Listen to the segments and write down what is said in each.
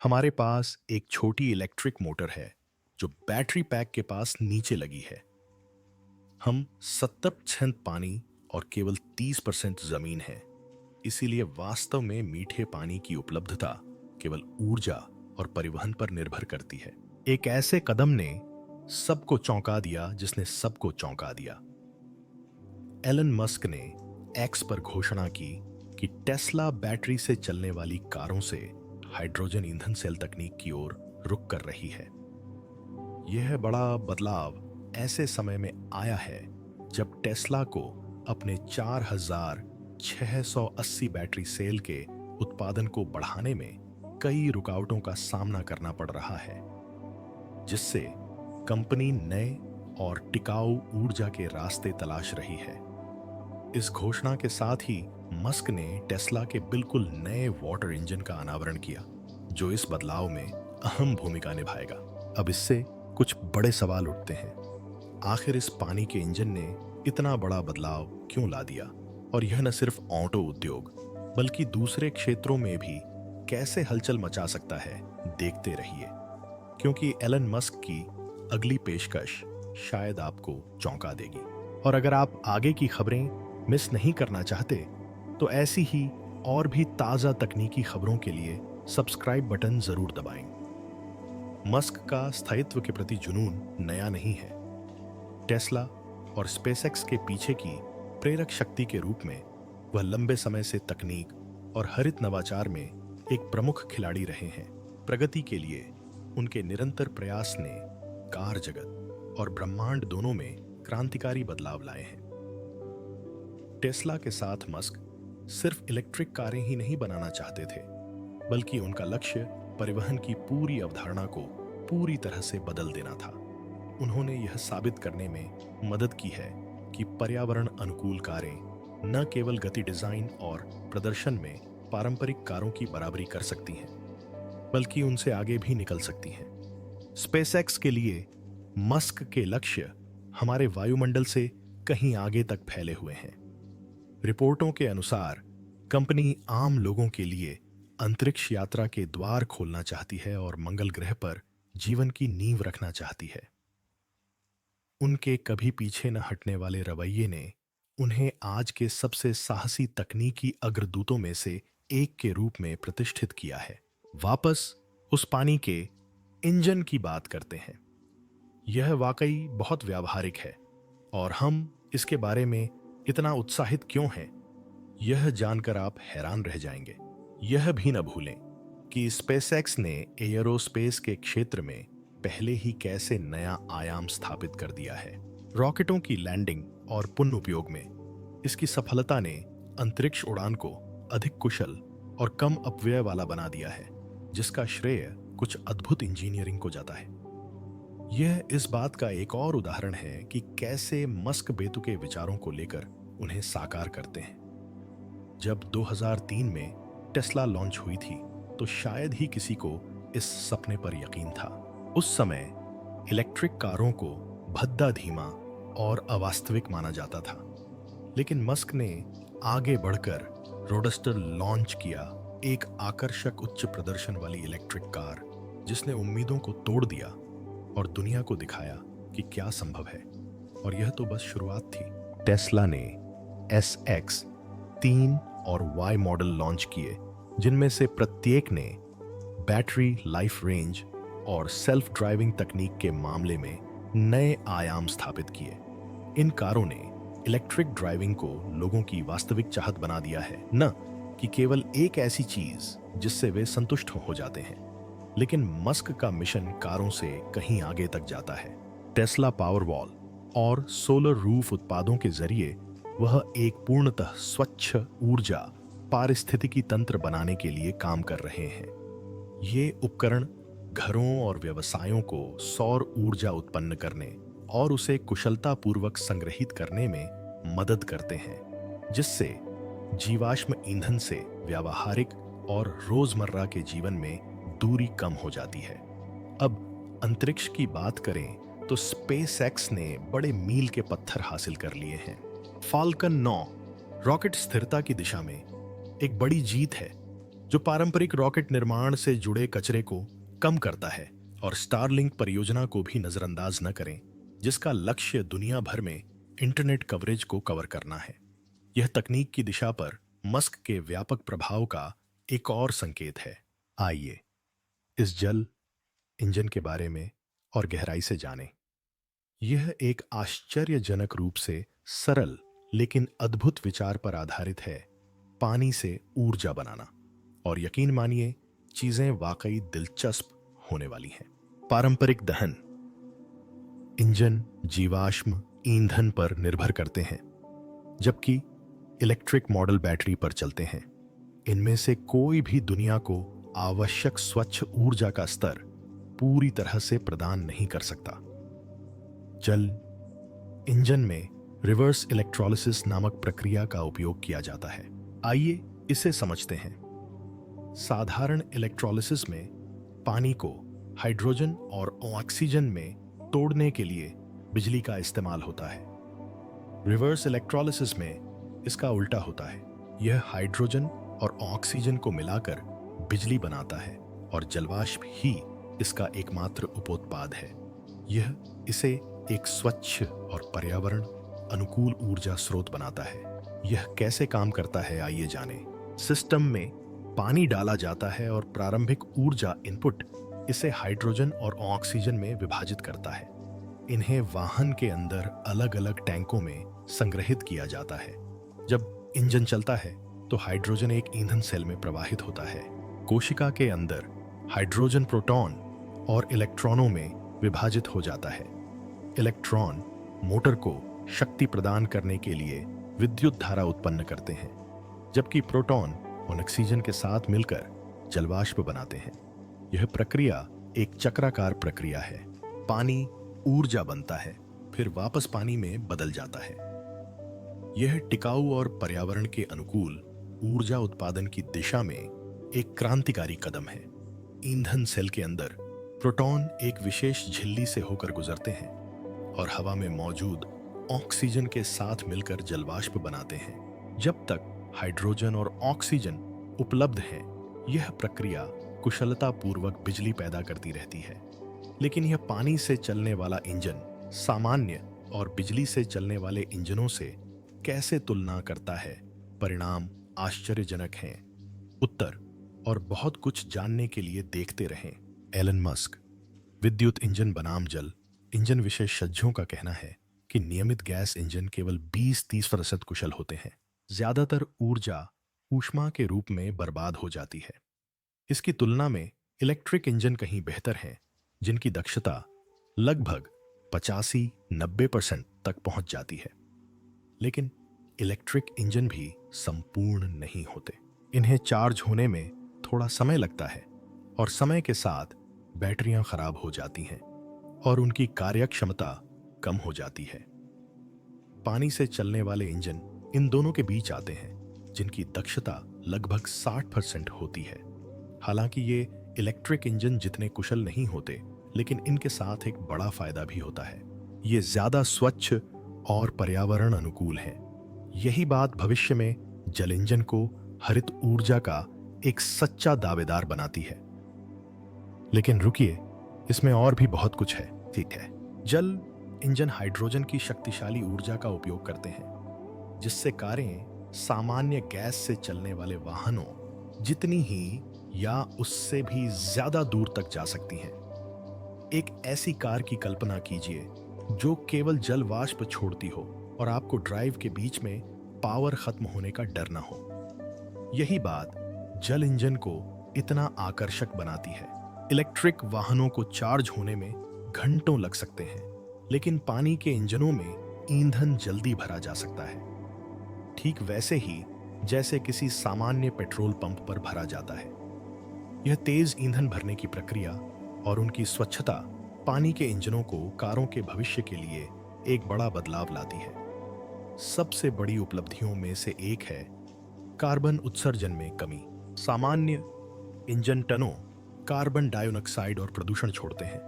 हमारे पास एक छोटी इलेक्ट्रिक मोटर है जो बैटरी पैक के पास नीचे लगी है। हम 70% पानी और केवल 30% जमीन है। इसीलिए वास्तव में मीठे पानी की उपलब्धता केवल ऊर्जा और परिवहन पर निर्भर करती है। एक ऐसे कदम ने सबको चौंका दिया जिसने सबको चौंका दिया। एलन मस्क ने एक्स पर घोषणा की कि टेस्ला बैटरी से चलने वाली कारों से हाइड्रोजन ईंधन सेल तकनीक की ओर रुख कर रही है। यह बड़ा बदलाव ऐसे समय में आया है जब टेस्ला को अपने 4680 बैटरी सेल के उत्पादन को बढ़ाने में कई रुकावटों का सामना करना पड़ रहा है, जिससे कंपनी नए और टिकाऊ ऊर्जा के रास्ते तलाश रही है। इस घोषणा के साथ ही मस्क ने टेस्ला के बिल्कुल नए वाटर इंजन का अनावरण किया, जो इस बदलाव में अहम भूमिका निभाएगा। अब इससे कुछ बड़े सवाल उठते हैं। आखिर इस पानी के इंजन ने इतना बड़ा बदलाव क्यों ला दिया, और यह न सिर्फ ऑटो उद्योग बल्कि दूसरे क्षेत्रों में भी कैसे हलचल मचा सकता है, देखते रहिए, क्योंकि एलन मस्क की अगली पेशकश शायद आपको चौंका देगी। और अगर आप आगे की खबरें मिस नहीं करना चाहते तो ऐसी ही और भी ताज़ा तकनीकी खबरों के लिए सब्सक्राइब बटन जरूर दबाएं। मस्क का स्थायित्व के प्रति जुनून नया नहीं है। टेस्ला और स्पेसएक्स के पीछे की प्रेरक शक्ति के रूप में वह लंबे समय से तकनीक और हरित नवाचार में एक प्रमुख खिलाड़ी रहे हैं। प्रगति के लिए उनके निरंतर प्रयास ने कार जगत और ब्रह्मांड दोनों में क्रांतिकारी बदलाव लाए हैं। टेस्ला के साथ मस्क सिर्फ इलेक्ट्रिक कारें ही नहीं बनाना चाहते थे, बल्कि उनका लक्ष्य परिवहन की पूरी अवधारणा को पूरी तरह से बदल देना था। उन्होंने यह साबित करने में मदद की है कि पर्यावरण अनुकूल कारें न केवल गति, डिजाइन और प्रदर्शन में पारंपरिक कारों की बराबरी कर सकती हैं, बल्कि उनसे आगे भी निकल सकती हैं। स्पेसएक्स के लिए मस्क के लक्ष्य हमारे वायुमंडल से कहीं आगे तक फैले हुए हैं। रिपोर्टों के अनुसार कंपनी आम लोगों के लिए अंतरिक्ष यात्रा के द्वार खोलना चाहती है और मंगल ग्रह पर जीवन की नींव रखना चाहती है। उनके कभी पीछे न हटने वाले रवैये ने उन्हें आज के सबसे साहसी तकनीकी अग्रदूतों में से एक के रूप में प्रतिष्ठित किया है। वापस उस पानी के इंजन की बात करते हैं। यह वाकई बहुत व्यावहारिक है और हम इसके बारे में इतना उत्साहित क्यों हैं, यह जानकर आप हैरान रह जाएंगे। यह भी न भूलें कि स्पेसएक्स ने एयरोस्पेस के क्षेत्र में पहले ही कैसे नया आयाम स्थापित कर दिया है। रॉकेटों की लैंडिंग और पुनः उपयोग में इसकी सफलता ने अंतरिक्ष उड़ान को अधिक कुशल और कम अपव्यय वाला बना दिया है, जिसका श्रेय कुछ अद्भुत इंजीनियरिंग को जाता है। यह इस बात का एक और उदाहरण है कि कैसे मस्क बेतुके विचारों को लेकर उन्हें साकार करते हैं। जब 2003 में टेस्ला लॉन्च हुई थी तो शायद ही किसी को इस सपने पर यकीन था। उस समय इलेक्ट्रिक कारों को भद्दा धीमा और अवास्तविक माना जाता था, लेकिन मस्क ने आगे बढ़कर रोडस्टर लॉन्च किया, एक आकर्षक उच्च प्रदर्शन वाली इलेक्ट्रिक कार जिसने उम्मीदों को तोड़ दिया और दुनिया को दिखाया कि क्या संभव है। और यह तो बस शुरुआत थी। टेस्ला ने SX 3 और Y मॉडल लॉन्च किए, जिनमें से प्रत्येक ने बैटरी लाइफ रेंज और सेल्फ ड्राइविंग तकनीक के मामले में नए आयाम स्थापित किए। इन कारों ने इलेक्ट्रिक ड्राइविंग को लोगों की वास्तविक चाहत बना दिया है, न कि केवल एक ऐसी चीज जिससे वे संतुष्ट हो जाते हैं। लेकिन मस्क का मिशन कारों से कहीं आगे तक जाता है। टेस्ला पावरवॉल और सोलर रूफ उत्पादों के जरिए वह एक पूर्णतः स्वच्छ ऊर्जा पारिस्थितिकी तंत्र बनाने के लिए काम कर रहे हैं। ये उपकरण घरों और व्यवसायों को सौर ऊर्जा उत्पन्न करने और उसे कुशलतापूर्वक संग्रहित करने में मदद करते हैं, जिससे जीवाश्म ईंधन से व्यावहारिक और रोजमर्रा के जीवन में दूरी कम हो जाती है। अब अंतरिक्ष की बात करें तो स्पेसएक्स ने बड़े मील के पत्थर हासिल कर लिए हैं। फाल्कन 9 रॉकेट स्थिरता की दिशा में एक बड़ी जीत है। जो पारंपरिक रॉकेट निर्माण से जुड़े कचरे को कम करता है, और स्टारलिंक परियोजना को भी नजरअंदाज न करें, जिसका लक्ष्य दुनिया भर में इंटरनेट कवरेज को कवर करना है। यह तकनीक की दिशा पर मस्क के व्यापक प्रभाव का एक और संकेत है। आइए इस जल इंजन के बारे में और गहराई से जानें। यह एक आश्चर्यजनक रूप से सरल लेकिन अद्भुत विचार पर आधारित है, पानी से ऊर्जा बनाना। और यकीन मानिए, चीजें वाकई दिलचस्प होने वाली हैं। पारंपरिक दहन इंजन जीवाश्म ईंधन पर निर्भर करते हैं, जबकि इलेक्ट्रिक मॉडल बैटरी पर चलते हैं। इनमें से कोई भी दुनिया को आवश्यक स्वच्छ ऊर्जा का स्तर पूरी तरह से प्रदान नहीं कर सकता। जल इंजन में रिवर्स इलेक्ट्रोलिसिस नामक प्रक्रिया का उपयोग किया जाता है। आइए इसे समझते हैं। साधारण इलेक्ट्रोलिसिस में पानी को हाइड्रोजन और ऑक्सीजन में तोड़ने के लिए बिजली का इस्तेमाल होता है। रिवर्स इलेक्ट्रोलिसिस में इसका उल्टा होता है। यह हाइड्रोजन और ऑक्सीजन को मिलाकर बिजली बनाता है, और जलवाष्प ही इसका एकमात्र उपोत्पाद है। यह इसे एक स्वच्छ और पर्यावरण अनुकूल ऊर्जा स्रोत बनाता है। यह कैसे काम करता है, आइए जानें। सिस्टम में पानी डाला जाता है और प्रारंभिक ऊर्जा इनपुट इसे हाइड्रोजन और ऑक्सीजन में विभाजित करता है। इन्हें वाहन के अंदर अलग अलग टैंकों में संग्रहित किया जाता है। जब इंजन चलता है तो हाइड्रोजन एक ईंधन सेल में प्रवाहित होता है। कोशिका के अंदर हाइड्रोजन प्रोटॉन और इलेक्ट्रॉनों में विभाजित हो जाता है। इलेक्ट्रॉन मोटर को शक्ति प्रदान करने के लिए विद्युत धारा उत्पन्न करते हैं, जबकि प्रोटॉन ऑक्सीजन के साथ मिलकर जलवाष्प बनाते हैं। यह प्रक्रिया एक चक्राकार प्रक्रिया है। पानी ऊर्जा बनता है, फिर वापस पानी में बदल जाता है। यह टिकाऊ और पर्यावरण के अनुकूल ऊर्जा उत्पादन की दिशा में एक क्रांतिकारी कदम है। ईंधन सेल के अंदर प्रोटॉन एक विशेष झिल्ली से होकर गुजरते हैं और हवा में मौजूद ऑक्सीजन के साथ मिलकर जलवाष्प बनाते हैं। जब तक हाइड्रोजन और ऑक्सीजन उपलब्ध हैं, यह प्रक्रिया कुशलतापूर्वक बिजली पैदा करती रहती है। लेकिन यह पानी से चलने वाला इंजन सामान्य और बिजली से चलने वाले इंजनों से कैसे तुलना करता है? परिणाम आश्चर्यजनक हैं। उत्तर और बहुत कुछ जानने के लिए देखते रहें। एलन मस्क, विद्युत इंजन बनाम जल इंजन विशेषज्ञों का कहना है कि नियमित गैस इंजन केवल 20-30% कुशल होते हैं। ज्यादातर ऊर्जा ऊष्मा के रूप में बर्बाद हो जाती है। इसकी तुलना में इलेक्ट्रिक इंजन कहीं बेहतर हैं, जिनकी दक्षता लगभग 85-90% तक पहुंच जाती है। लेकिन इलेक्ट्रिक इंजन भी संपूर्ण नहीं होते। इन्हें चार्ज होने में थोड़ा समय लगता है और समय के साथ बैटरियां खराब हो जाती हैं और उनकी कार्यक्षमता कम हो जाती है। पानी से चलने वाले इंजन इन दोनों के बीच आते हैं, जिनकी दक्षता लगभग 60% होती है। हालांकि ये इलेक्ट्रिक इंजन जितने कुशल नहीं होते, लेकिन इनके साथ एक बड़ा फायदा भी होता है। ये ज्यादा स्वच्छ और पर्यावरण अनुकूल हैं। यही बात भविष्य में जल इंजन को हरित ऊर्जा का एक सच्चा दावेदार बनाती है। लेकिन रुकिए, इसमें और भी बहुत कुछ है। ठीक है, जल इंजन हाइड्रोजन की शक्तिशाली ऊर्जा का उपयोग करते हैं, जिससे कारें सामान्य गैस से चलने वाले वाहनों जितनी ही या उससे भी ज्यादा दूर तक जा सकती हैं। एक ऐसी कार की कल्पना कीजिए जो केवल जल वाष्प छोड़ती हो और आपको ड्राइव के बीच में पावर खत्म होने का डर ना हो। यही बात जल इंजन को इतना आकर्षक बनाती है। इलेक्ट्रिक वाहनों को चार्ज होने में घंटों लग सकते हैं, लेकिन पानी के इंजनों में ईंधन जल्दी भरा जा सकता है, ठीक वैसे ही जैसे किसी सामान्य पेट्रोल पंप पर भरा जाता है। यह तेज ईंधन भरने की प्रक्रिया और उनकी स्वच्छता पानी के इंजनों को कारों के भविष्य के लिए एक बड़ा बदलाव लाती है। सबसे बड़ी उपलब्धियों में से एक है कार्बन उत्सर्जन में कमी। सामान्य इंजन टनों कार्बन डाइऑक्साइड और प्रदूषण छोड़ते हैं,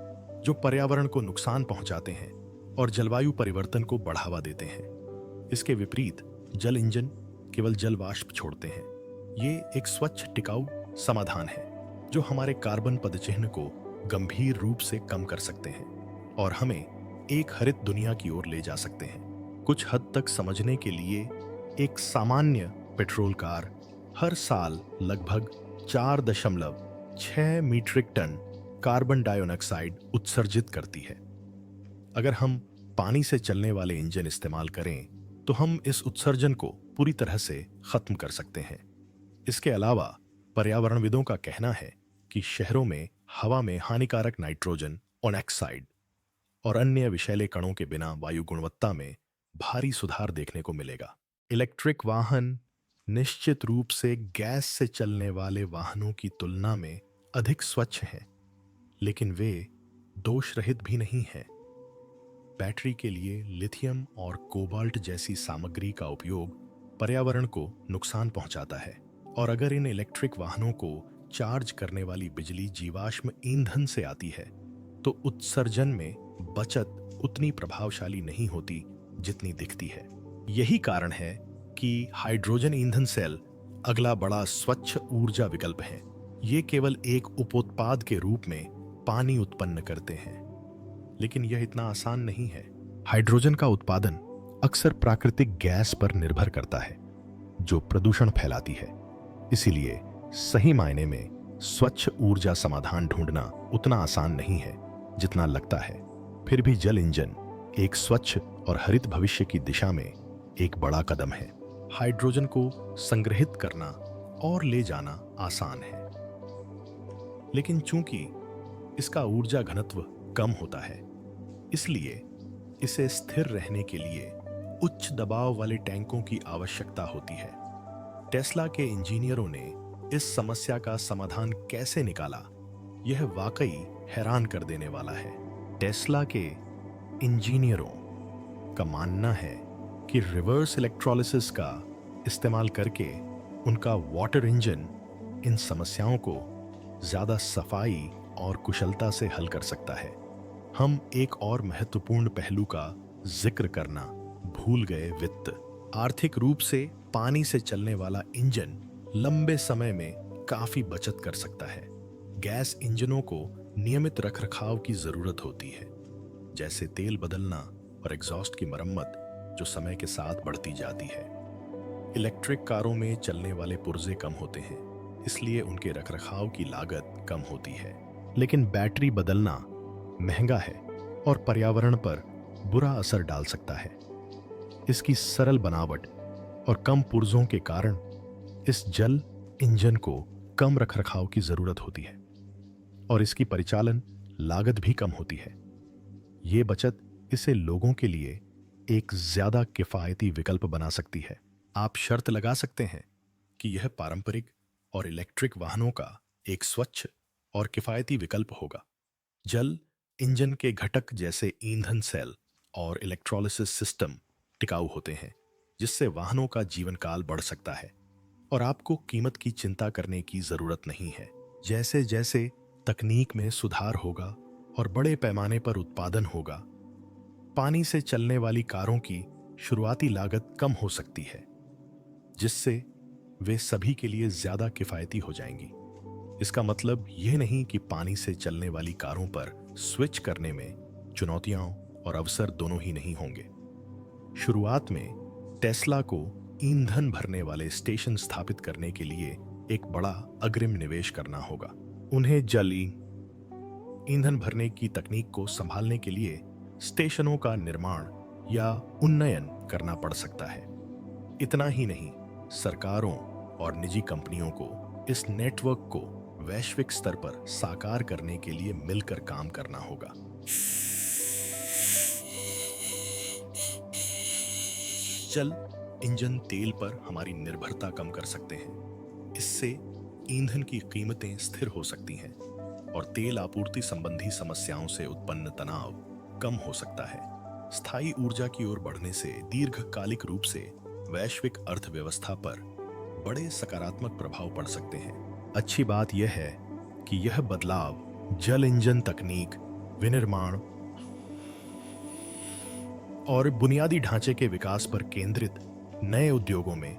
जो पर्यावरण को नुकसान पहुंचाते हैं और जलवायु परिवर्तन को बढ़ावा देते हैं। इसके विपरीत जल इंजन केवल जल वाष्प छोड़ते हैं। ये एक स्वच्छ, टिकाऊ समाधान हैं जो हमारे कार्बन पदचिह्न को गंभीर रूप से कम कर सकते हैं और हमें एक हरित दुनिया की ओर ले जा सकते हैं। कुछ हद तक समझने के लिए, एक सामान्य पेट्रोल कार हर साल लगभग 4.6 मीट्रिक टन कार्बन डाइऑक्साइड उत्सर्जित करती है। अगर हम पानी से चलने वाले इंजन इस्तेमाल करें तो हम इस उत्सर्जन को पूरी तरह से खत्म कर सकते हैं। इसके अलावा पर्यावरणविदों का कहना है कि शहरों में हवा में हानिकारक नाइट्रोजन ऑक्साइड और अन्य विषैले कणों के बिना वायु गुणवत्ता में भारी सुधार देखने को मिलेगा। इलेक्ट्रिक वाहन निश्चित रूप से गैस से चलने वाले वाहनों की तुलना में अधिक स्वच्छ हैं, लेकिन वे दोष रहित भी नहीं हैं। बैटरी के लिए लिथियम और कोबाल्ट जैसी सामग्री का उपयोग पर्यावरण को नुकसान पहुंचाता है, और अगर इन इलेक्ट्रिक वाहनों को चार्ज करने वाली बिजली जीवाश्म ईंधन से आती है तो उत्सर्जन में बचत उतनी प्रभावशाली नहीं होती जितनी दिखती है। यही कारण है कि हाइड्रोजन ईंधन सेल अगला बड़ा स्वच्छ ऊर्जा विकल्प है। ये केवल एक उपोत्पाद के रूप में पानी उत्पन्न करते हैं, लेकिन यह इतना आसान नहीं है। हाइड्रोजन का उत्पादन अक्सर प्राकृतिक गैस पर निर्भर करता है जो प्रदूषण फैलाती है। इसीलिए सही मायने में स्वच्छ ऊर्जा समाधान ढूंढना उतना आसान नहीं है जितना लगता है। फिर भी जल इंजन एक स्वच्छ और हरित भविष्य की दिशा में एक बड़ा कदम है। हाइड्रोजन को संग्रहित करना और ले जाना आसान है, लेकिन चूंकि इसका ऊर्जा घनत्व कम होता है, इसलिए इसे स्थिर रहने के लिए उच्च दबाव वाले टैंकों की आवश्यकता होती है। टेस्ला के इंजीनियरों ने इस समस्या का समाधान कैसे निकाला, यह वाकई हैरान कर देने वाला है। टेस्ला के इंजीनियरों का मानना है कि रिवर्स इलेक्ट्रोलिसिस का इस्तेमाल करके उनका वाटर इंजन इन समस्याओं को ज़्यादा सफाई और कुशलता से हल कर सकता है। हम एक और महत्वपूर्ण पहलू का जिक्र करना भूल गए, वित्त। आर्थिक रूप से पानी से चलने वाला इंजन लंबे समय में काफी बचत कर सकता है। गैस इंजनों को नियमित रखरखाव की जरूरत होती है, जैसे तेल बदलना और एग्जॉस्ट की मरम्मत, जो समय के साथ बढ़ती जाती है। इलेक्ट्रिक कारों में चलने वाले पुर्जे कम होते हैं, इसलिए उनके रखरखाव की लागत कम होती है। लेकिन बैटरी बदलना महंगा है और पर्यावरण पर बुरा असर डाल सकता है। इसकी सरल बनावट और कम पुर्जों के कारण इस जल इंजन को कम रखरखाव की जरूरत होती है और इसकी परिचालन लागत भी कम होती है। ये बचत इसे लोगों के लिए एक ज्यादा किफायती विकल्प बना सकती है। आप शर्त लगा सकते हैं कि यह पारंपरिक और इलेक्ट्रिक वाहनों का एक स्वच्छ और किफायती विकल्प होगा। जल इंजन के घटक जैसे ईंधन सेल और इलेक्ट्रोलिसिस सिस्टम टिकाऊ होते हैं, जिससे वाहनों का जीवन काल बढ़ सकता है और आपको कीमत की चिंता करने की जरूरत नहीं है। जैसे जैसे तकनीक में सुधार होगा और बड़े पैमाने पर उत्पादन होगा, पानी से चलने वाली कारों की शुरुआती लागत कम हो सकती है, जिससे वे सभी के लिए ज्यादा किफायती हो जाएंगी। इसका मतलब यह नहीं कि पानी से चलने वाली कारों पर स्विच करने में चुनौतियां और अवसर दोनों ही नहीं होंगे। शुरुआत में टेस्ला को ईंधन भरने वाले स्टेशन स्थापित करने के लिए एक बड़ा अग्रिम निवेश करना होगा। उन्हें जल ईंधन भरने की तकनीक को संभालने के लिए स्टेशनों का निर्माण या उन्नयन करना पड़ सकता है। इतना ही नहीं, सरकारों और निजी कंपनियों को इस नेटवर्क को वैश्विक स्तर पर साकार करने के लिए मिलकर काम करना होगा। जल इंजन तेल पर हमारी निर्भरता कम कर सकते हैं। इससे ईंधन की कीमतें स्थिर हो सकती हैं और तेल आपूर्ति संबंधी समस्याओं से उत्पन्न तनाव कम हो सकता है। स्थायी ऊर्जा की ओर बढ़ने से दीर्घकालिक रूप से वैश्विक अर्थव्यवस्था पर बड़े सकारात्मक प्रभाव पड़ सकते हैं। अच्छी बात यह है कि यह बदलाव जल इंजन तकनीक, विनिर्माण और बुनियादी ढांचे के विकास पर केंद्रित नए उद्योगों में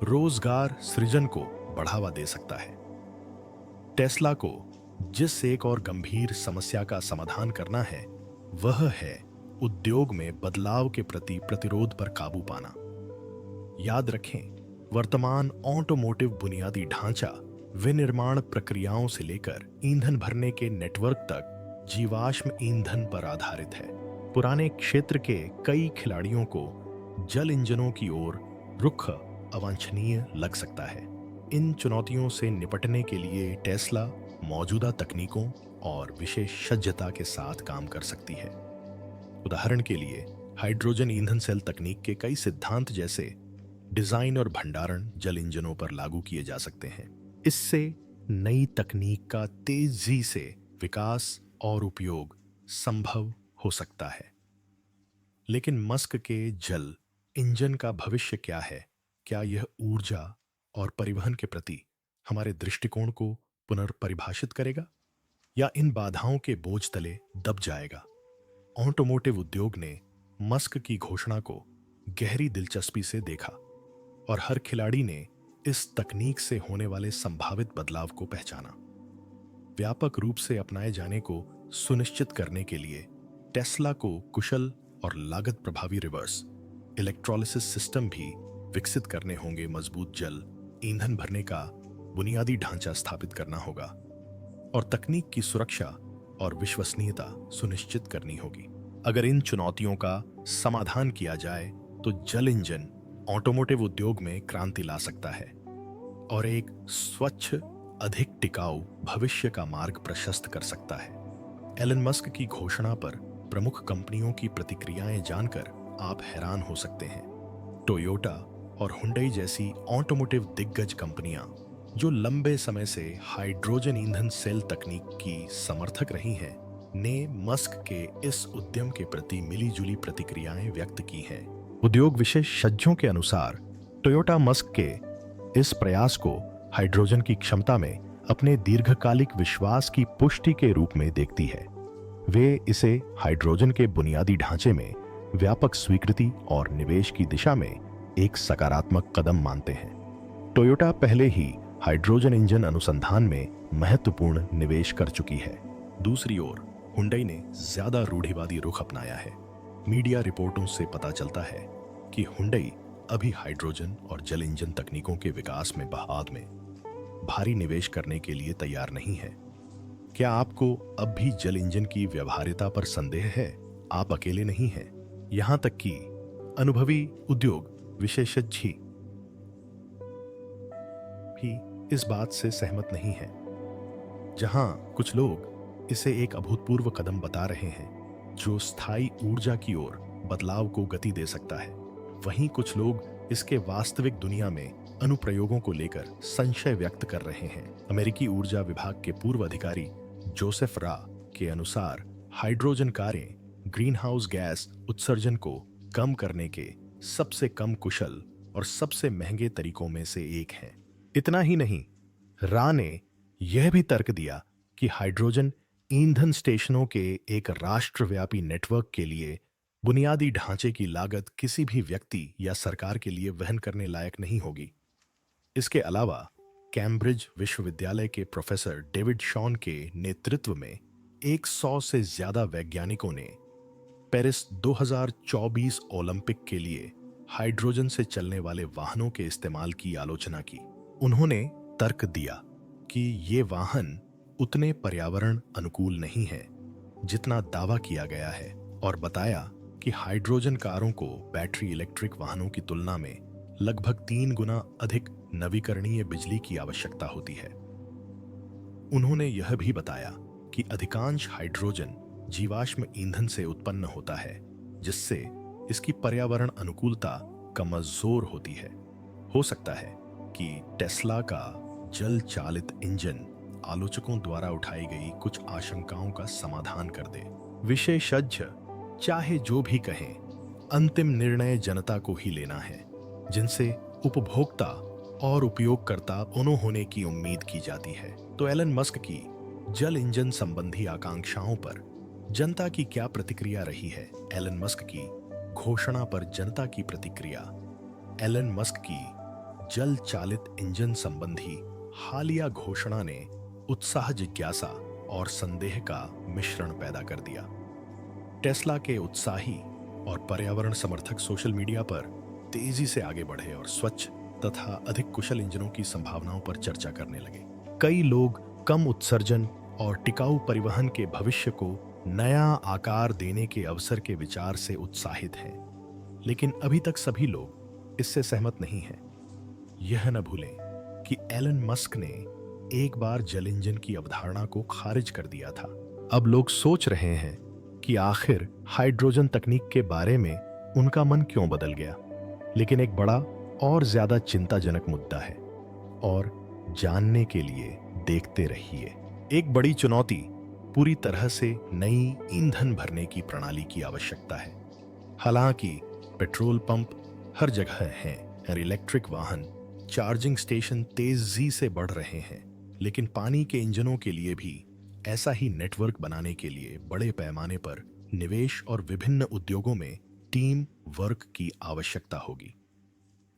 रोजगार सृजन को बढ़ावा दे सकता है। टेस्ला को जिस एक और गंभीर समस्या का समाधान करना है वह है उद्योग में बदलाव के प्रति प्रतिरोध पर काबू पाना। याद रखें, वर्तमान ऑटोमोटिव बुनियादी ढांचा विनिर्माण प्रक्रियाओं से लेकर ईंधन भरने के नेटवर्क तक जीवाश्म ईंधन पर आधारित है। पुराने क्षेत्र के कई खिलाड़ियों को जल इंजनों की ओर रुख अवांछनीय लग सकता है। इन चुनौतियों से निपटने के लिए टेस्ला मौजूदा तकनीकों और विशेषज्ञता के साथ काम कर सकती है। उदाहरण के लिए हाइड्रोजन ईंधन सेल तकनीक के कई सिद्धांत जैसे डिजाइन और भंडारण जल इंजनों पर लागू किए जा सकते हैं। इससे नई तकनीक का तेजी से विकास और उपयोग संभव हो सकता है। लेकिन मस्क के जल इंजन का भविष्य क्या है? क्या यह ऊर्जा और परिवहन के प्रति हमारे दृष्टिकोण को पुनर्परिभाषित करेगा या इन बाधाओं के बोझ तले दब जाएगा? ऑटोमोटिव उद्योग ने मस्क की घोषणा को गहरी दिलचस्पी से देखा और हर खिलाड़ी ने इस तकनीक से होने वाले संभावित बदलाव को पहचाना। व्यापक रूप से अपनाए जाने को सुनिश्चित करने के लिए टेस्ला को कुशल और लागत प्रभावी रिवर्स इलेक्ट्रोलिसिस सिस्टम भी विकसित करने होंगे। मजबूत जल ईंधन भरने का बुनियादी ढांचा स्थापित करना होगा और तकनीक की सुरक्षा और विश्वसनीयता सुनिश्चित करनी होगी। अगर इन चुनौतियों का समाधान किया जाए तो जल इंजन ऑटोमोटिव उद्योग में क्रांति ला सकता है और एक स्वच्छ, अधिक टिकाऊ भविष्य का मार्ग प्रशस्त कर सकता है। एलन मस्क की घोषणा पर प्रमुख कंपनियों की प्रतिक्रियाएं जानकर आप हैरान हो सकते हैं। टोयोटा और हुंडई जैसी ऑटोमोटिव दिग्गज कंपनियां जो लंबे समय से हाइड्रोजन ईंधन सेल तकनीक की समर्थक रही हैं, ने मस्क के इस उद्यम के प्रति मिलीजुली प्रतिक्रियाएं व्यक्त की हैं। उद्योग विशेषज्ञों के अनुसार टोयोटा मस्क के इस प्रयास को हाइड्रोजन की क्षमता में अपने दीर्घकालिक विश्वास की पुष्टि के रूप में देखती है। वे इसे हाइड्रोजन के बुनियादी ढांचे में व्यापक स्वीकृति और निवेश की दिशा में एक सकारात्मक कदम मानते हैं। टोयोटा पहले ही हाइड्रोजन इंजन अनुसंधान में महत्वपूर्ण निवेश कर चुकी है। दूसरी ओर हुंडई ने ज्यादा रूढ़िवादी रुख अपनाया है। मीडिया रिपोर्टों से पता चलता है कि हुंडई अभी हाइड्रोजन और जल इंजन तकनीकों के विकास में बाद में भारी निवेश करने के लिए तैयार नहीं है। क्या आपको अब भी जल इंजन की व्यवहार्यता पर संदेह है? आप अकेले नहीं हैं। यहां तक कि अनुभवी उद्योग विशेषज्ञ भी इस बात से सहमत नहीं हैं। जहां कुछ लोग इसे एक अभूतपूर्व कदम बता रहे हैं जो स्थायी ऊर्जा की ओर बदलाव को गति दे सकता है, वहीं कुछ लोग इसके वास्तविक दुनिया में अनुप्रयोगों को लेकर संशय व्यक्त कर रहे हैं। अमेरिकी ऊर्जा विभाग के पूर्व अधिकारी जोसेफ रा के अनुसार हाइड्रोजन कारें ग्रीन हाउस गैस उत्सर्जन को कम करने के सबसे कम कुशल और सबसे महंगे तरीकों में से एक हैं। इतना ही नहीं, रा ने यह भी तर्क दिया कि हाइड्रोजन ईंधन स्टेशनों के एक राष्ट्रव्यापी नेटवर्क के लिए बुनियादी ढांचे की लागत किसी भी व्यक्ति या सरकार के लिए वहन करने लायक नहीं होगी। इसके अलावा कैम्ब्रिज विश्वविद्यालय के प्रोफेसर डेविड शॉन के नेतृत्व में 100 से ज्यादा वैज्ञानिकों ने पेरिस 2024 ओलंपिक के लिए हाइड्रोजन से चलने वाले वाहनों के इस्तेमाल की आलोचना की। उन्होंने तर्क दिया कि ये वाहन उतने पर्यावरण अनुकूल नहीं है जितना दावा किया गया है और बताया कि हाइड्रोजन कारों को बैटरी इलेक्ट्रिक वाहनों की तुलना में लगभग 3 गुना अधिक नवीकरणीय बिजली की आवश्यकता होती है। उन्होंने यह भी बताया कि अधिकांश हाइड्रोजन जीवाश्म ईंधन से उत्पन्न होता है, जिससे इसकी पर्यावरण अनुकूलता कमजोर होती है। हो सकता है कि टेस्ला का जल चालित इंजन आलोचकों द्वारा उठाई गई कुछ आशंकाओं का समाधान कर दे। विशेषज्ञ चाहे जो भी कहें, अंतिम निर्णय जनता को ही लेना है, जिनसे उपभोक्ता और उपयोगकर्ता दोनों होने की उम्मीद की जाती है। तो एलन मस्क की जल इंजन संबंधी आकांक्षाओं पर जनता की क्या प्रतिक्रिया रही है? एलन मस्क की घोषणा पर जनता की प्रतिक्रिया। एलन मस्क की जल चालित इंजन संबंधी हालिया घोषणा ने उत्साह, जिज्ञासा और संदेह का मिश्रण पैदा कर दिया। टेस्ला के उत्साही और पर्यावरण समर्थक सोशल मीडिया पर तेजी से आगे बढ़े और स्वच्छ तथा अधिक कुशल इंजनों की संभावनाओं पर चर्चा करने लगे। कई लोग कम उत्सर्जन और टिकाऊ परिवहन के भविष्य को नया आकार देने के अवसर के विचार से उत्साहित हैं, लेकिन अभी तक सभी लोग इससे सहमत नहीं हैं। यह न भूलें कि एलन मस्क ने एक बार जल इंजन की अवधारणा को खारिज कर दिया था। अब लोग सोच रहे हैं कि आखिर हाइड्रोजन तकनीक के बारे में उनका मन क्यों बदल गया। लेकिन एक बड़ा और ज्यादा चिंताजनक मुद्दा है, और जानने के लिए देखते रहिए। एक बड़ी चुनौती पूरी तरह से नई ईंधन भरने की प्रणाली की आवश्यकता है। हालांकि पेट्रोल पंप हर जगह हैं और इलेक्ट्रिक वाहन, चार्जिंग स्टेशन तेजी से बढ़ रहे हैं, लेकिन पानी के इंजनों के लिए भी ऐसा ही नेटवर्क बनाने के लिए बड़े पैमाने पर निवेश और विभिन्न उद्योगों में टीम वर्क की आवश्यकता होगी।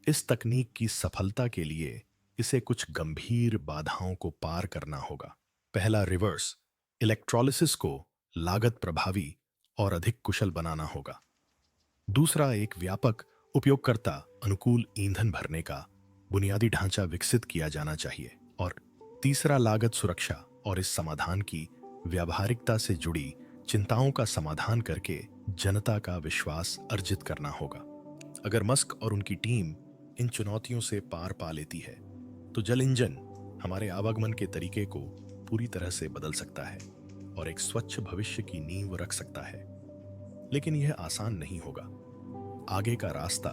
इस तकनीक की सफलता के लिए इसे कुछ गंभीर बाधाओं को पार करना होगा। पहला, रिवर्स इलेक्ट्रोलिसिस को लागत प्रभावी और अधिक कुशल बनाना होगा। दूसरा, एक व्यापक उपयोगकर्ता अनुकूल ईंधन भरने का बुनियादी ढांचा विकसित किया जाना चाहिए। और तीसरा, लागत सुरक्षा और इस समाधान की व्यावहारिकता से जुड़ी चिंताओं का समाधान करके जनता का विश्वास अर्जित करना होगा। अगर मस्क और उनकी टीम इन चुनौतियों से पार पा लेती है तो जल इंजन हमारे आवागमन के तरीके को पूरी तरह से बदल सकता है और एक स्वच्छ भविष्य की नींव रख सकता है। लेकिन यह आसान नहीं होगा। आगे का रास्ता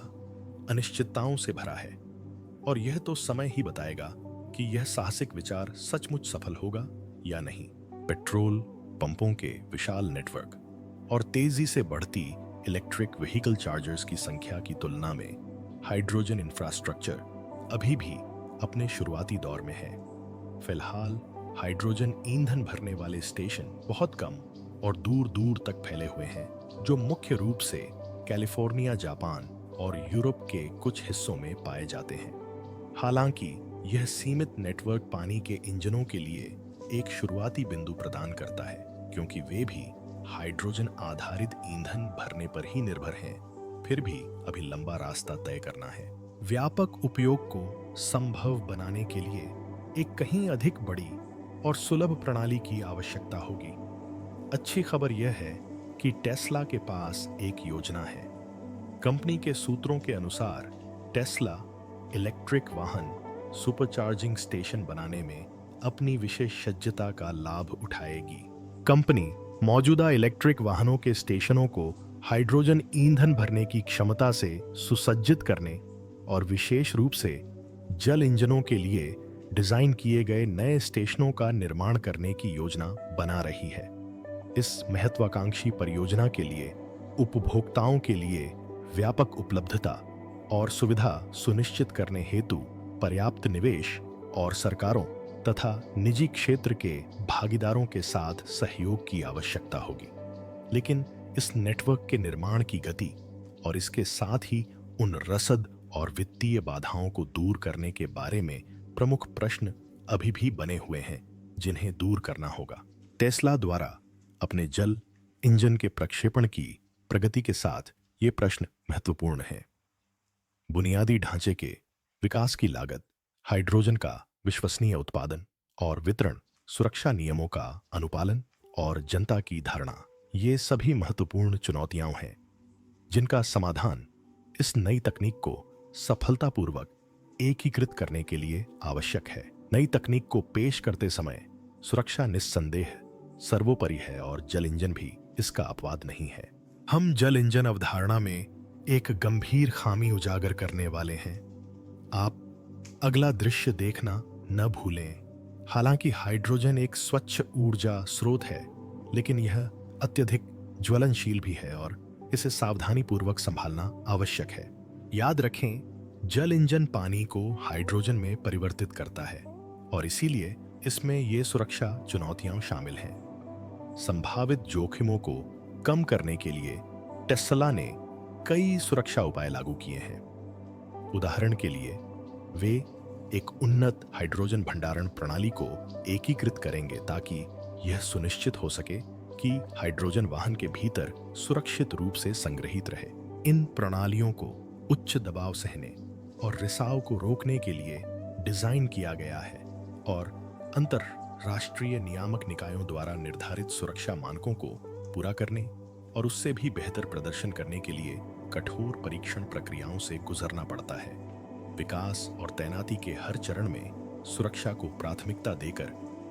अनिश्चितताओं से भरा है, और यह तो समय ही बताएगा कि यह साहसिक विचार सचमुच सफल होगा या नहीं। पेट्रोल पंपों के विशाल नेटवर्क और तेजी से बढ़ती इलेक्ट्रिक व्हीकल चार्जर्स की संख्या की तुलना में हाइड्रोजन इंफ्रास्ट्रक्चर अभी भी अपने शुरुआती दौर में है। फिलहाल हाइड्रोजन ईंधन भरने वाले स्टेशन बहुत कम और दूर दूर तक फैले हुए हैं, जो मुख्य रूप से कैलिफोर्निया, जापान और यूरोप के कुछ हिस्सों में पाए जाते हैं। हालांकि यह सीमित नेटवर्क पानी के इंजनों के लिए एक शुरुआती बिंदु प्रदान करता है, क्योंकि वे भी हाइड्रोजन आधारित ईंधन भरने पर ही निर्भर हैं। फिर भी अभी लंबा रास्ता तय करना है। व्यापक उपयोग को संभव बनाने के लिए एक कहीं अधिक बड़ी और सुलभ प्रणाली की आवश्यकता होगी। अच्छी खबर यह है कि टेस्ला के पास एक योजना है। कंपनी के सूत्रों के अनुसार टेस्ला इलेक्ट्रिक वाहन सुपरचार्जिंग स्टेशन बनाने में अपनी विशेषज्ञता का लाभ उठाएगी। कंपनी मौजूदा इलेक्ट्रिक वाहनों के स्टेशनों को हाइड्रोजन ईंधन भरने की क्षमता से सुसज्जित करने और विशेष रूप से जल इंजनों के लिए डिजाइन किए गए नए स्टेशनों का निर्माण करने की योजना बना रही है। इस महत्वाकांक्षी परियोजना के लिए उपभोक्ताओं के लिए व्यापक उपलब्धता और सुविधा सुनिश्चित करने हेतु पर्याप्त निवेश और सरकारों तथा निजी क्षेत्र के भागीदारों के साथ सहयोग की आवश्यकता होगी। लेकिन इस नेटवर्क के निर्माण की गति और इसके साथ ही उन रसद और वित्तीय बाधाओं को दूर करने के बारे में प्रमुख प्रश्न अभी भी बने हुए हैं, जिन्हें दूर करना होगा। टेस्ला द्वारा अपने जल इंजन के प्रक्षेपण की प्रगति के साथ ये प्रश्न महत्वपूर्ण हैं। बुनियादी ढांचे के विकास की लागत, हाइड्रोजन का विश्वसनीय उत्पादन और वितरण, सुरक्षा नियमों का अनुपालन और जनता की धारणा, ये सभी महत्वपूर्ण चुनौतियां हैं जिनका समाधान इस नई तकनीक को सफलतापूर्वक एकीकृत करने के लिए आवश्यक है। नई तकनीक को पेश करते समय सुरक्षा निस्संदेह सर्वोपरि है और जल इंजन भी इसका अपवाद नहीं है। हम जल इंजन अवधारणा में एक गंभीर खामी उजागर करने वाले हैं। आप अगला दृश्य देखना न भूलें। हालांकि हाइड्रोजन एक स्वच्छ ऊर्जा स्रोत है, लेकिन यह अत्यधिक ज्वलनशील भी है और इसे सावधानीपूर्वक संभालना आवश्यक है। याद रखें, जल इंजन पानी को हाइड्रोजन में परिवर्तित करता है और इसीलिए इसमें ये सुरक्षा चुनौतियां शामिल हैं। संभावित जोखिमों को कम करने के लिए टेस्ला ने कई सुरक्षा उपाय लागू किए हैं। उदाहरण के लिए, वे एक उन्नत हाइड्रोजन भंडारण प्रणाली को एकीकृत करेंगे ताकि यह सुनिश्चित हो सके कि हाइड्रोजन वाहन के भीतर सुरक्षित रूप से संग्रहित रहे। इन प्रणालियों को उच्च दबाव सहने और रिसाव को रोकने के लिए डिजाइन किया गया है और अंतरराष्ट्रीय नियामक निकायों द्वारा निर्धारित सुरक्षा मानकों को पूरा करने और उससे भी बेहतर प्रदर्शन करने के लिए कठोर परीक्षण प्रक्रियाओं से गुजरना पड़ता है। विकास और तैनाती के हर चरण में सुरक्षा को प्राथमिकता देकर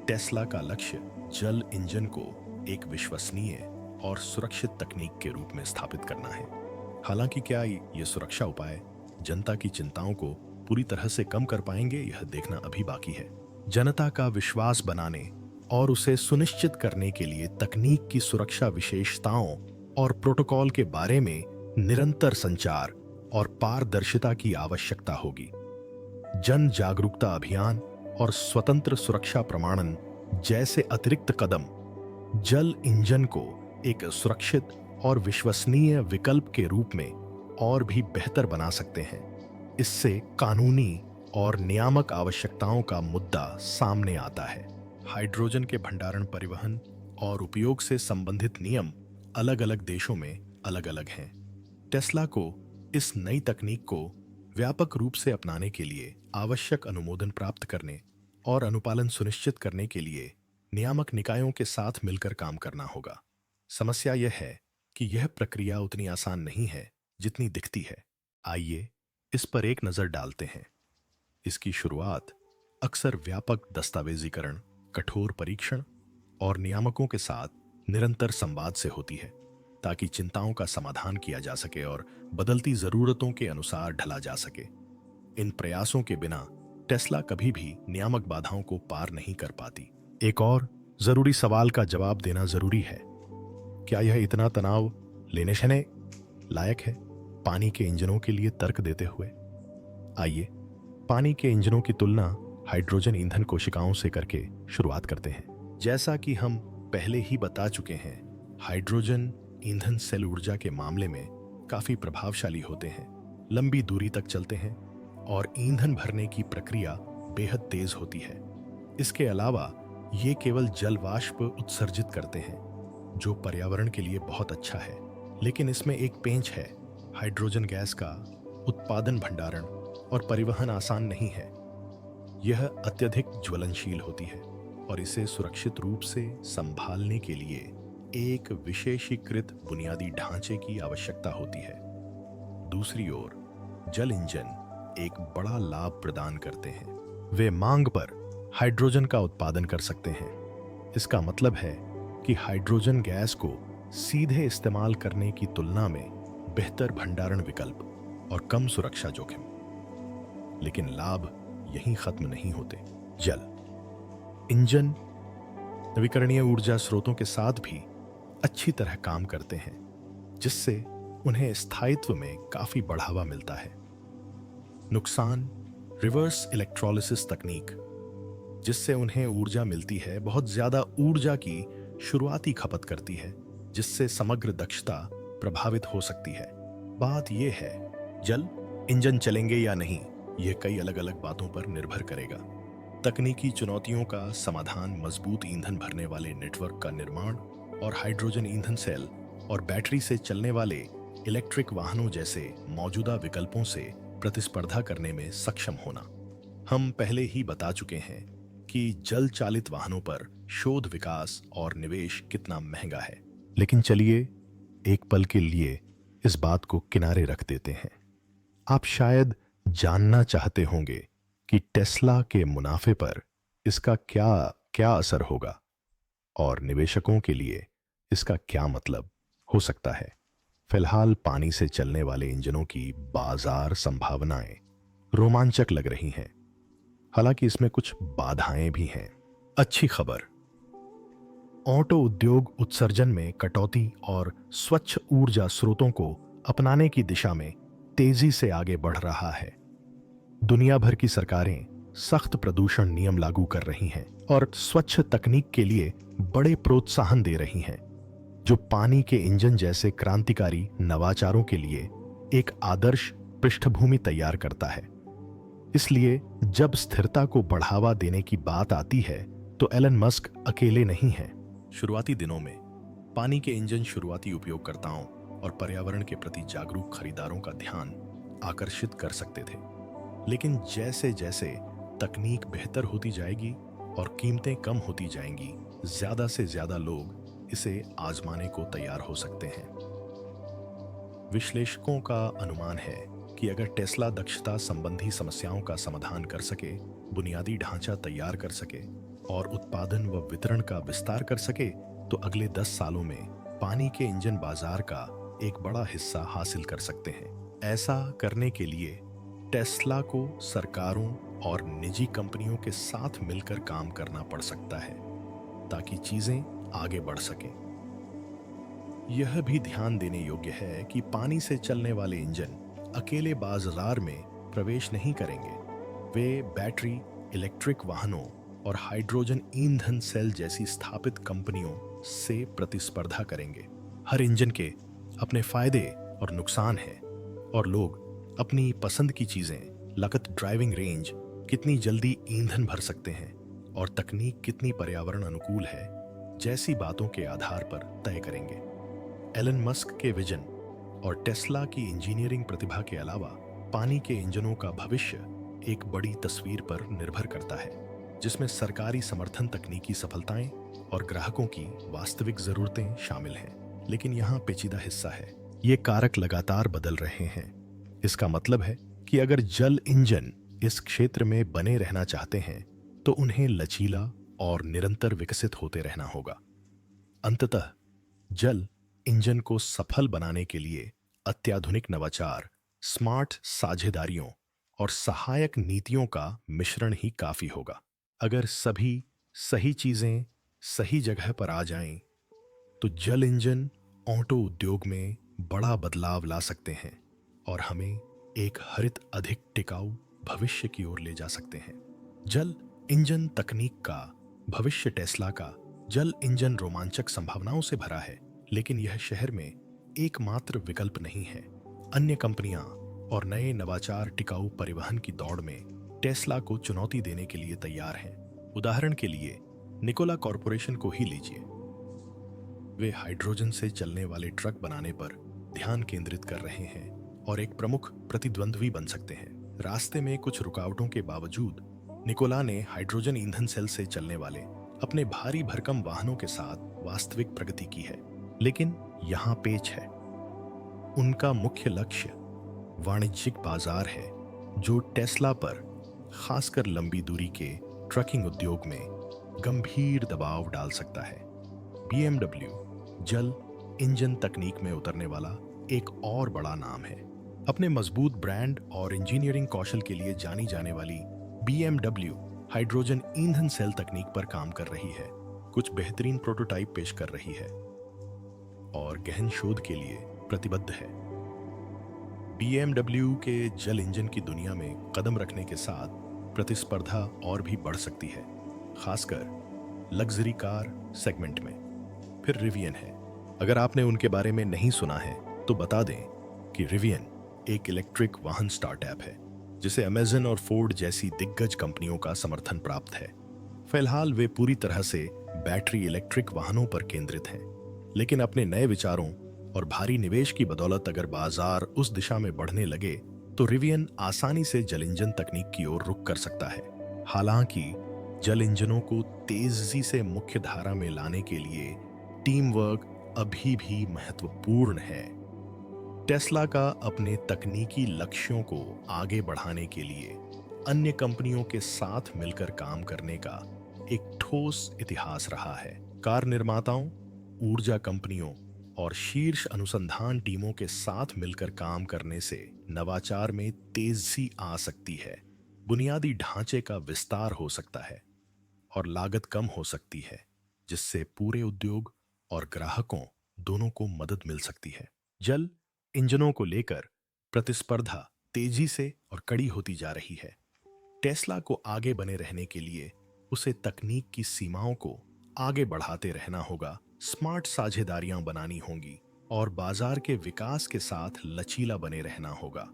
टेस्ला का लक्ष्य जल इंजन को एक विश्वसनीय और सुरक्षित तकनीक के रूप में स्थापित करना है। हालांकि क्या ये सुरक्षा उपाय जनता की चिंताओं को पूरी तरह से कम कर पाएंगे, यह देखना अभी बाकी है। जनता का विश्वास बनाने और उसे सुनिश्चित करने के लिए तकनीक की सुरक्षा विशेषताओं और प्रोटोकॉल के बारे में निरंतर संचार और पारदर्शिता की आवश्यकता होगी। जन जागरूकता अभियान और स्वतंत्र सुरक्षा प्रमाणन जैसे अतिरिक्त कदम जल इंजन को एक सुरक्षित और विश्वसनीय विकल्प के रूप में और भी बेहतर बना सकते हैं। इससे कानूनी और नियामक आवश्यकताओं का मुद्दा सामने आता है। हाइड्रोजन के भंडारण, परिवहन और उपयोग से संबंधित नियम अलग अलग देशों में अलग अलग हैं। टेस्ला को इस नई तकनीक को व्यापक रूप से अपनाने के लिए आवश्यक अनुमोदन प्राप्त करने और अनुपालन सुनिश्चित करने के लिए नियामक निकायों के साथ मिलकर काम करना होगा। समस्या यह है कि यह प्रक्रिया उतनी आसान नहीं है जितनी दिखती है। आइए इस पर एक नजर डालते हैं। इसकी शुरुआत अक्सर व्यापक दस्तावेजीकरण, कठोर परीक्षण और नियामकों के साथ निरंतर संवाद से होती है ताकि चिंताओं का समाधान किया जा सके और बदलती जरूरतों के अनुसार ढला जा सके। इन प्रयासों के बिना टेस्ला कभी भी नियामक बाधाओं को पार नहीं कर पाती। एक और जरूरी सवाल का जवाब देना जरूरी है। क्या यह इतना तनाव लेने शने लायक है पानी के इंजनों के लिए तर्क देते हुए? आइए पानी के इंजनों की तुलना हाइड्रोजन ईंधन कोशिकाओं से करके शुरुआत करते हैं। जैसा कि हम पहले ही बता चुके हैं, हाइड्रोजन ईंधन सेल ऊर्जा के मामले में काफी प्रभावशाली होते हैं, लंबी दूरी तक चलते हैं और ईंधन भरने की प्रक्रिया बेहद तेज होती है। इसके अलावा ये केवल जल वाष्प उत्सर्जित करते हैं जो पर्यावरण के लिए बहुत अच्छा है। लेकिन इसमें एक पेंच है, हाइड्रोजन गैस का उत्पादन, भंडारण और परिवहन आसान नहीं है। यह अत्यधिक ज्वलनशील होती है और इसे सुरक्षित रूप से संभालने के लिए एक विशेषीकृत बुनियादी ढांचे की आवश्यकता होती है। दूसरी ओर जल इंजन एक बड़ा लाभ प्रदान करते हैं। वे मांग पर हाइड्रोजन का उत्पादन कर सकते हैं। इसका मतलब है कि हाइड्रोजन गैस को सीधे इस्तेमाल करने की तुलना में बेहतर भंडारण विकल्प और कम सुरक्षा जोखिम। लेकिन लाभ यहीं खत्म नहीं होते। जल इंजन नवीकरणीय ऊर्जा स्रोतों के साथ भी अच्छी तरह काम करते हैं, जिससे उन्हें स्थायित्व में काफी बढ़ावा मिलता है। नुकसान रिवर्स इलेक्ट्रोलिसिस तकनीक, जिससे उन्हें ऊर्जा मिलती है, बहुत ज्यादा ऊर्जा की शुरुआती खपत करती है, जिससे समग्र दक्षता प्रभावित हो सकती है। बात यह है, जल इंजन चलेंगे या नहीं, यह कई अलग अलग बातों पर निर्भर करेगा। तकनीकी चुनौतियों का समाधान, मजबूत ईंधन भरने वाले नेटवर्क का निर्माण और हाइड्रोजन ईंधन सेल और बैटरी से चलने वाले इलेक्ट्रिक वाहनों जैसे मौजूदा विकल्पों से प्रतिस्पर्धा करने में सक्षम होना। हम पहले ही बता चुके हैं कि जल चालित वाहनों पर शोध, विकास और निवेश कितना महंगा है। लेकिन चलिए एक पल के लिए इस बात को किनारे रख देते हैं। आप शायद जानना चाहते होंगे कि टेस्ला के मुनाफे पर इसका क्या असर होगा और निवेशकों के लिए इसका क्या मतलब हो सकता है। फिलहाल पानी से चलने वाले इंजनों की बाजार संभावनाएं रोमांचक लग रही हैं, हालांकि इसमें कुछ बाधाएं भी हैं। अच्छी खबर, ऑटो उद्योग उत्सर्जन में कटौती और स्वच्छ ऊर्जा स्रोतों को अपनाने की दिशा में तेजी से आगे बढ़ रहा है। दुनिया भर की सरकारें सख्त प्रदूषण नियम लागू कर रही हैं और स्वच्छ तकनीक के लिए बड़े प्रोत्साहन दे रही हैं, जो पानी के इंजन जैसे क्रांतिकारी नवाचारों के लिए एक आदर्श पृष्ठभूमि तैयार करता है। इसलिए जब स्थिरता को बढ़ावा देने की बात आती है तो एलन मस्क अकेले नहीं हैं। शुरुआती दिनों में पानी के इंजन शुरुआती उपयोगकर्ताओं और पर्यावरण के प्रति जागरूक खरीदारों का ध्यान आकर्षित कर सकते थे, लेकिन जैसे जैसे तकनीक बेहतर होती जाएगी और कीमतें कम होती जाएंगी, ज्यादा से ज्यादा लोग इसे आजमाने को तैयार हो सकते हैं। विश्लेषकों का अनुमान है कि अगर टेस्ला दक्षता संबंधी समस्याओं का समाधान कर सके, बुनियादी ढांचा तैयार कर सके और उत्पादन व वितरण का विस्तार कर सके, तो अगले 10 सालों में पानी के इंजन बाजार का एक बड़ा हिस्सा हासिल कर सकते हैं। ऐसा करने के लिए टेस्ला को सरकारों और निजी कंपनियों के साथ मिलकर काम करना पड़ सकता है ताकि चीजें आगे बढ़ सकें। यह भी ध्यान देने योग्य है कि पानी से चलने वाले इंजन अकेले बाजार में प्रवेश नहीं करेंगे। वे बैटरी, इलेक्ट्रिक वाहनों और हाइड्रोजन ईंधन सेल जैसी स्थापित कंपनियों से प्रतिस्पर्धा करेंगे। हर इंजन के अपने फायदे और नुकसान हैं और लोग अपनी पसंद की चीजें, लागत, ड्राइविंग रेंज, कितनी जल्दी ईंधन भर सकते हैं और तकनीक कितनी पर्यावरण अनुकूल है जैसी बातों के आधार पर तय करेंगे। एलन मस्क के विजन और टेस्ला की इंजीनियरिंग प्रतिभा के अलावा पानी के इंजनों का भविष्य एक बड़ी तस्वीर पर निर्भर करता है, जिसमें सरकारी समर्थन, तकनीकी सफलताएं और ग्राहकों की वास्तविक जरूरतें शामिल हैं। लेकिन यहाँ पेचीदा हिस्सा है, ये कारक लगातार बदल रहे हैं। इसका मतलब है कि अगर जल इंजन इस क्षेत्र में बने रहना चाहते हैं तो उन्हें लचीला और निरंतर विकसित होते रहना होगा। अंततः जल इंजन को सफल बनाने के लिए अत्याधुनिक नवाचार, स्मार्ट साझेदारियों और सहायक नीतियों का मिश्रण ही काफी होगा। अगर सभी सही चीजें सही जगह पर आ जाएं, तो जल इंजन ऑटो उद्योग में बड़ा बदलाव ला सकते हैं और हमें एक हरित, अधिक टिकाऊ भविष्य की ओर ले जा सकते हैं। जल इंजन तकनीक का भविष्य टेस्ला का जल इंजन रोमांचक संभावनाओं से भरा है, लेकिन यह शहर में एकमात्र विकल्प नहीं है। अन्य कंपनियां और नए नवाचार टिकाऊ परिवहन की दौड़ में टेस्ला को चुनौती देने के लिए तैयार हैं। उदाहरण के लिए निकोला कॉरपोरेशन को ही लीजिए। वे हाइड्रोजन से चलने वाले ट्रक बनाने पर ध्यान केंद्रित कर रहे हैं और एक प्रमुख प्रतिद्वंद्वी बन सकते हैं। रास्ते में कुछ रुकावटों के बावजूद निकोला ने हाइड्रोजन ईंधन सेल से चलने वाले अपने भारी भरकम वाहनों के साथ वास्तविक प्रगति की है। लेकिन यहाँ पेच है, उनका मुख्य लक्ष्य वाणिज्यिक बाजार है, जो टेस्ला पर खासकर लंबी दूरी के ट्रकिंग उद्योग में गंभीर दबाव डाल सकता है। BMW जल इंजन तकनीक में उतरने वाला एक और बड़ा नाम है। अपने मजबूत ब्रांड और इंजीनियरिंग कौशल के लिए जानी जाने वाली BMW हाइड्रोजन ईंधन सेल तकनीक पर काम कर रही है, कुछ बेहतरीन प्रोटोटाइप पेश कर रही है और गहन शोध के लिए प्रतिबद्ध है। BMW के जल इंजन की दुनिया में कदम रखने के साथ प्रतिस्पर्धा और भी बढ़ सकती है, खासकर लग्जरी कार सेगमेंट में। फिर रिवियन है। अगर आपने उनके बारे में नहीं सुना है तो बता दें कि रिवियन एक इलेक्ट्रिक वाहन स्टार्टअप है जिसे अमेजन और फोर्ड जैसी दिग्गज कंपनियों का समर्थन प्राप्त है। फिलहाल वे पूरी तरह से बैटरी इलेक्ट्रिक वाहनों पर केंद्रित हैं, लेकिन अपने नए विचारों और भारी निवेश की बदौलत अगर बाजार उस दिशा में बढ़ने लगे तो रिवियन आसानी से जल इंजन तकनीक की ओर रुख कर सकता है। हालांकि जल इंजनों को तेजी से मुख्य धारा में लाने के लिए टीम वर्क अभी भी महत्वपूर्ण है। टेस्ला का अपने तकनीकी लक्ष्यों को आगे बढ़ाने के लिए अन्य कंपनियों के साथ मिलकर काम करने का एक ठोस इतिहास रहा है। कार निर्माताओं, ऊर्जा कंपनियों और शीर्ष अनुसंधान टीमों के साथ मिलकर काम करने से नवाचार में तेजी आ सकती है, बुनियादी ढांचे का विस्तार हो सकता है और लागत कम हो सकती है, जिससे पूरे उद्योग और ग्राहकों दोनों को मदद मिल सकती है। जल इंजनों को लेकर प्रतिस्पर्धा तेजी से और कड़ी होती जा रही है। टेस्ला को आगे बने रहने के लिए उसे तकनीक की सीमाओं को आगे बढ़ाते रहना होगा, स्मार्ट साझेदारियां बनानी होंगी और बाजार के विकास के साथ लचीला बने रहना होगा।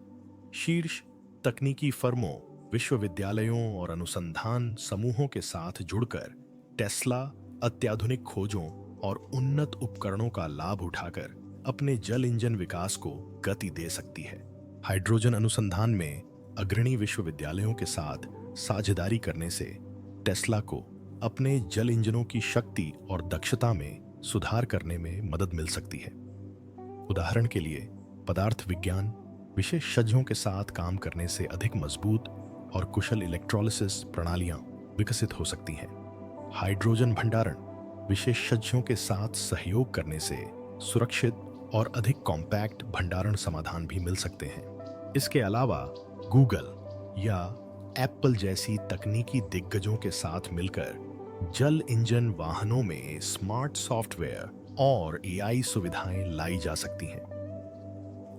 शीर्ष तकनीकी फर्मों विश्वविद्यालयों और अनुसंधान समूहों के साथ जुड़कर टेस्ला अत्याधुनिक खोजों और उन्नत उपकरणों का लाभ उठाकर अपने जल इंजन विकास को गति दे सकती है। हाइड्रोजन अनुसंधान में अग्रणी विश्वविद्यालयों के साथ साझेदारी करने से टेस्ला को अपने जल इंजनों की शक्ति और दक्षता में सुधार करने में मदद मिल सकती है। उदाहरण के लिए पदार्थ विज्ञान विशेषज्ञों के साथ काम करने से अधिक मजबूत और कुशल इलेक्ट्रोलिसिस प्रणालियां विकसित हो सकती हैं। हाइड्रोजन भंडारण विशेषज्ञों के साथ सहयोग करने से सुरक्षित और अधिक कॉम्पैक्ट भंडारण समाधान भी मिल सकते हैं। इसके अलावा गूगल या एप्पल जैसी तकनीकी दिग्गजों के साथ मिलकर जल इंजन वाहनों में स्मार्ट सॉफ्टवेयर और एआई सुविधाएं लाई जा सकती हैं।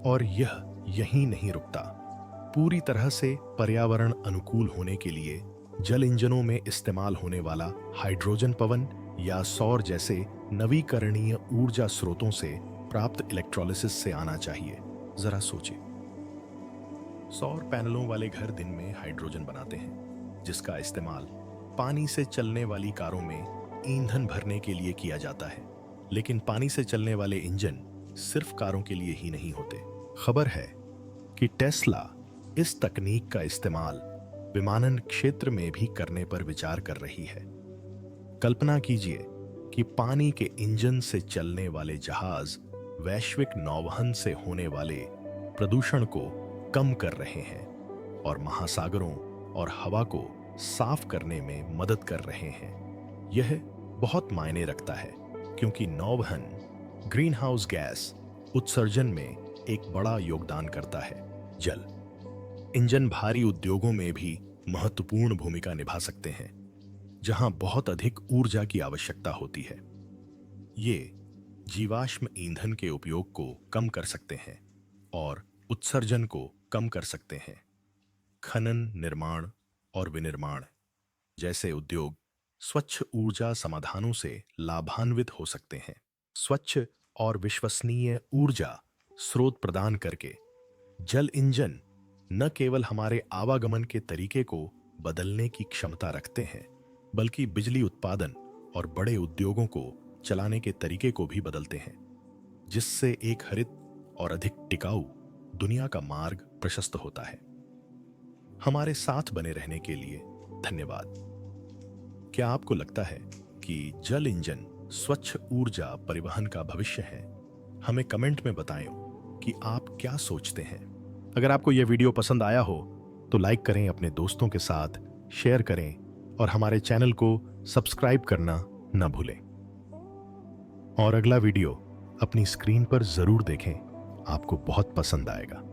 और यह यहीं नहीं रुकता। पूरी तरह से पर्यावरण अनुकूल होने के लिए जल इंजनों में इस्तेमाल होने वाला हाइड्रोजन पवन या सौर जैसे नवीकरणीय ऊर्जा स्रोतों से प्राप्त इलेक्ट्रोलिसिस से आना चाहिए। जरा सोचिए, सौर पैनलों वाले घर दिन में हाइड्रोजन बनाते हैं, जिसका इस्तेमाल पानी से चलने वाली कारों में ईंधन भरने के लिए किया जाता है। लेकिन पानी से चलने वाले इंजन सिर्फ कारों के लिए ही नहीं होते। खबर है कि टेस्ला इस तकनीक का इस्तेमाल विमानन क्षेत्र में भी करने पर विचार कर रही है। कल्पना कीजिए कि पानी के इंजन से चलने वाले जहाज वैश्विक नौवहन से होने वाले प्रदूषण को कम कर रहे हैं और महासागरों और हवा को साफ करने में मदद कर रहे हैं। यह बहुत मायने रखता है, क्योंकि नौवहन ग्रीन हाउस गैस उत्सर्जन में एक बड़ा योगदान करता है। जल इंजन भारी उद्योगों में भी महत्वपूर्ण भूमिका निभा सकते हैं, जहां बहुत अधिक ऊर्जा की आवश्यकता होती है। ये जीवाश्म ईंधन के उपयोग को कम कर सकते हैं और उत्सर्जन को कम कर सकते हैं। खनन, निर्माण और विनिर्माण जैसे उद्योग स्वच्छ ऊर्जा समाधानों से लाभान्वित हो सकते हैं। स्वच्छ और विश्वसनीय ऊर्जा स्रोत प्रदान करके जल इंजन न केवल हमारे आवागमन के तरीके को बदलने की क्षमता रखते हैं, बल्कि बिजली उत्पादन और बड़े उद्योगों को चलाने के तरीके को भी बदलते हैं, जिससे एक हरित और अधिक टिकाऊ दुनिया का मार्ग प्रशस्त होता है। हमारे साथ बने रहने के लिए धन्यवाद। क्या आपको लगता है कि जल इंजन स्वच्छ ऊर्जा परिवहन का भविष्य है? हमें कमेंट में बताएं कि आप क्या सोचते हैं। अगर आपको यह वीडियो पसंद आया हो तो लाइक करें, अपने दोस्तों के साथ शेयर करें और हमारे चैनल को सब्सक्राइब करना न भूलें। और अगला वीडियो अपनी स्क्रीन पर जरूर देखें, आपको बहुत पसंद आएगा।